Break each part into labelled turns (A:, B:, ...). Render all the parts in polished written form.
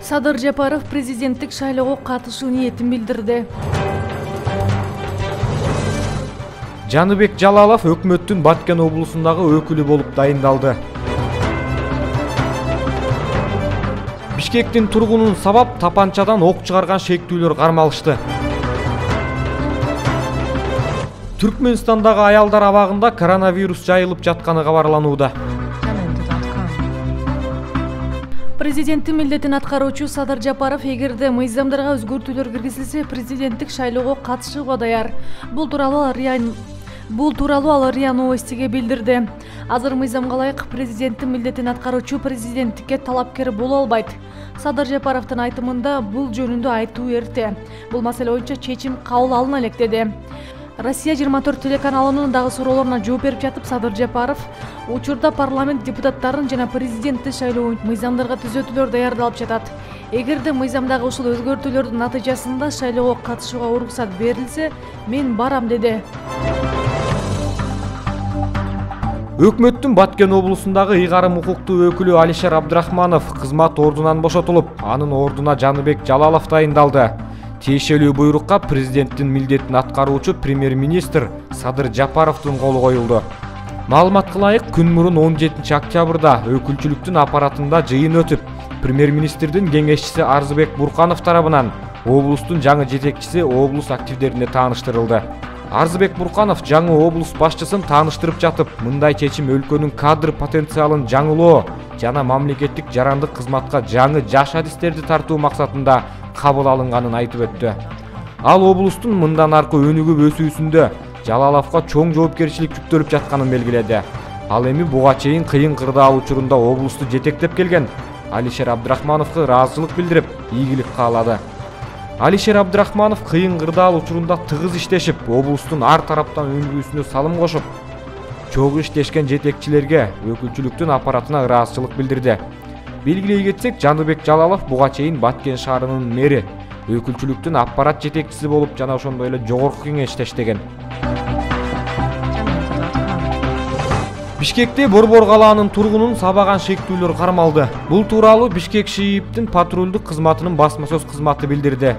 A: Садыр Жапаров президенттик шайлоого катышуу ниетин билдирди.
B: Жаныбек Жалалов өкмөттүн Баткен облусундагы өкүлү болуп дайындалды. Бишкектин тургунун сабап тапанчадан ок чыгарган шектүүлөр кармалышты. Түркмөнстандагы аялдар абагында коронавирус жайылып жатканы кабарланууда.
A: Президенттин милдетин аткаруучу Садыр Жапаров эгерде мыйзамдарга өзгөртүүлөр киргизилсе, президенттик шайлоого катышууга даяр. Бул тууралуу ал РИА Новостиге билдирди. Азыр мыйзамга ылайык президенттин милдетин аткаруучу президенттикке талапкер боло албайт. Садыр Жапаровдун айтымында бул жөнүндө айтуу эрте. Бул маселе боюнча чечим кабыл алына элек деди. Россия 24 телеканалынын дагы суроолоруна жооп берип жатып, Садыр Жапаров учурда парламент депутаттарын жана президентти шайлоо мыйзамдарга түзөтүүлөр даярдалып жатат. Эгерде мыйзамдагы ушул өзгөртүүлөрдүн натыйжасында шайлоого катышууга уруксат берилсе, мен барам деди.
B: Өкмөттүн Баткен облусундагы ыйгарым укуктуу өкүлү Алишер Абдрахманов кызмат ордунан бошотулуп, анын ордуна Жаныбек Жалалов дайындалды. Тиешелүү буйрукка президенттин милдетин аткаруучу премьер-министр Садыр Жапаровдун колу коюлду. Маалыматка ылайык, күн мурун 17 октябрда өкүлчүлүктүн аппаратында жыйын өтүп, премьер-министрдин кеңешчиси Арзыбек Бурканов тарабынан облустун жаңы жетекчиси облус активдерине тааныштырылды. Арзыбек Бурканов жаңы облус башчысын тааныштырып жатып, мындай чечим өлкөнүн кадр потенциалын жаңылоо жана мамлекеттик жарандык кызматка жаңы жаш адистерди тартуу максатында кабыл алынганын айтып өттү. Ал облустун мындан аркы өнүгүп өсүүсүндө Жалаловго чоң жоопкерчилик жүктөлүп жатканын белгиледи. Ал эми буга чейин кыйын кырдаал учурунда облусту жетектеп келген Алишер Абдрахмановго ыраазычылык билдирип, ийгилик каалады. Алишер Абдрахманов кыйын кырдаал учурунда тыгыз иштешип, облустун ар тараптан өнүгүүсүнө салым кошуп, чогуу иштешкен жетекчилерге өкүлчүлүктүн аппаратына ыраазычылык билдирди. Белгилей кетсек, Жаныбек Жалалов буга чейин Баткен шаарынын мэри, өкүлчүлүктүн аппарат жетекчиси болуп жана ошондой эле жогорку кеңеште иштеген. Бишкекте Борбор калаанын тургунун сабаган шектүүлөр кармалды. Бул тууралуу Бишкек ШИИБтин патрулдук кызматынын басма сөз кызматы билдирди.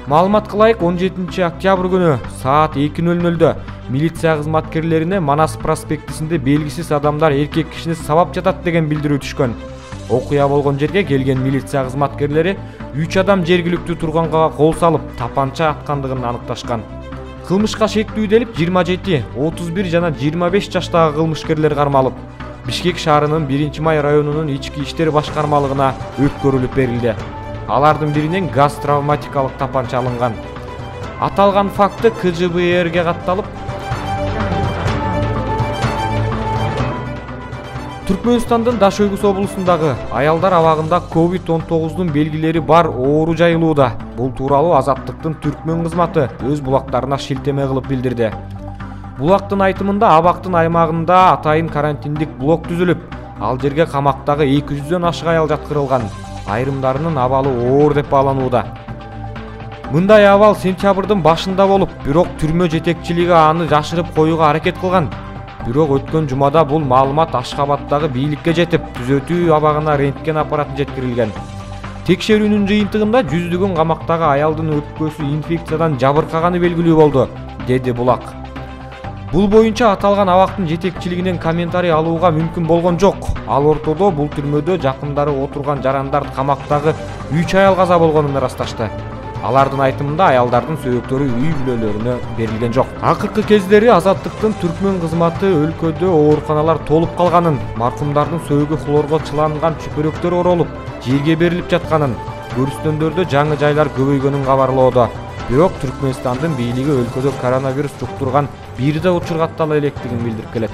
B: Маалыматка ылайык, 17 октябрь күнү саат 2:00 милиция кызматкерлерине Манас проспектисинде белгисиз адамдар эркек кишини сабап жатат деген билдирүү түшкөн. Окуя болгон жерге келген милиция кызматкерлери 3 адам жергиликтүү турганга кол салып, тапанча аткандыгын аныкташкан. Кылмышка шектүүделип 27, 31 жана 25 жаштагы кылмышкерлер кармалып, Бишкек шаарынын 1-Май районунун ички иштер башкармалыгына өткөрүлүп берилди. Алардын биринен газ травматикалык тапанча алынган. Аталган факты КЖБРге катталып, Түркмөнстандын Дашөйгүс облусундагы аялдар абагында COVID-19 белгилери бар оору жайылууда. Бул тууралуу Азаттыктын Түркмөн кызматы өз булактарына шилтеме кылып билдирди. Булактын айтымында абактын аймагында атайын карантиндик блок түзүлүп, ал жерге камактагы 200дөн ашык аял жаткырылган. Айрымдарынын абалы оор деп бааланууда. Мындай абал сентябрдын башында болуп, бирок түрмө жетекчилиги аны жашырып коюуга аракет кылган. Бирок өткөн жумада бул маалымат Ашхабаддагы бийликке жетип, түзөтүү абагына рентген аппараты жеткирилген. Текшерүүнүн жыйынтыгында жүздөгөн камактагы аялдын өпкөсү инфекциядан жабыркаганы белгилүү болду, деди Булак. Бул боюнча аталган абактын жетекчилигинен комментарий алууга мүмкүн болгон жок. Ал ортодо бул түрмөдө жакындары отурган жарандар камактагы 3 аял каза болгонун ырасташты. Алардын айтымында аялдардын сөөктөрү үй бүлөлөрүнө берилген жок. Акыркы кездери Азаттыктын Түркмөн кызматы өлкөдө ооруканалар толуп калганын, маркумдардын сөөгү хлорго чыланган чүпөрөктөр оролуп, жерге берилип жатканын, көрүстөндөрдө жаңы жайлар көбөйгөнүн кабарлоодо. Бирок Түркмөнстандын бийлиги өлкөдө коронавирус жуктурган бир да учур каттала электигин билдирип келет.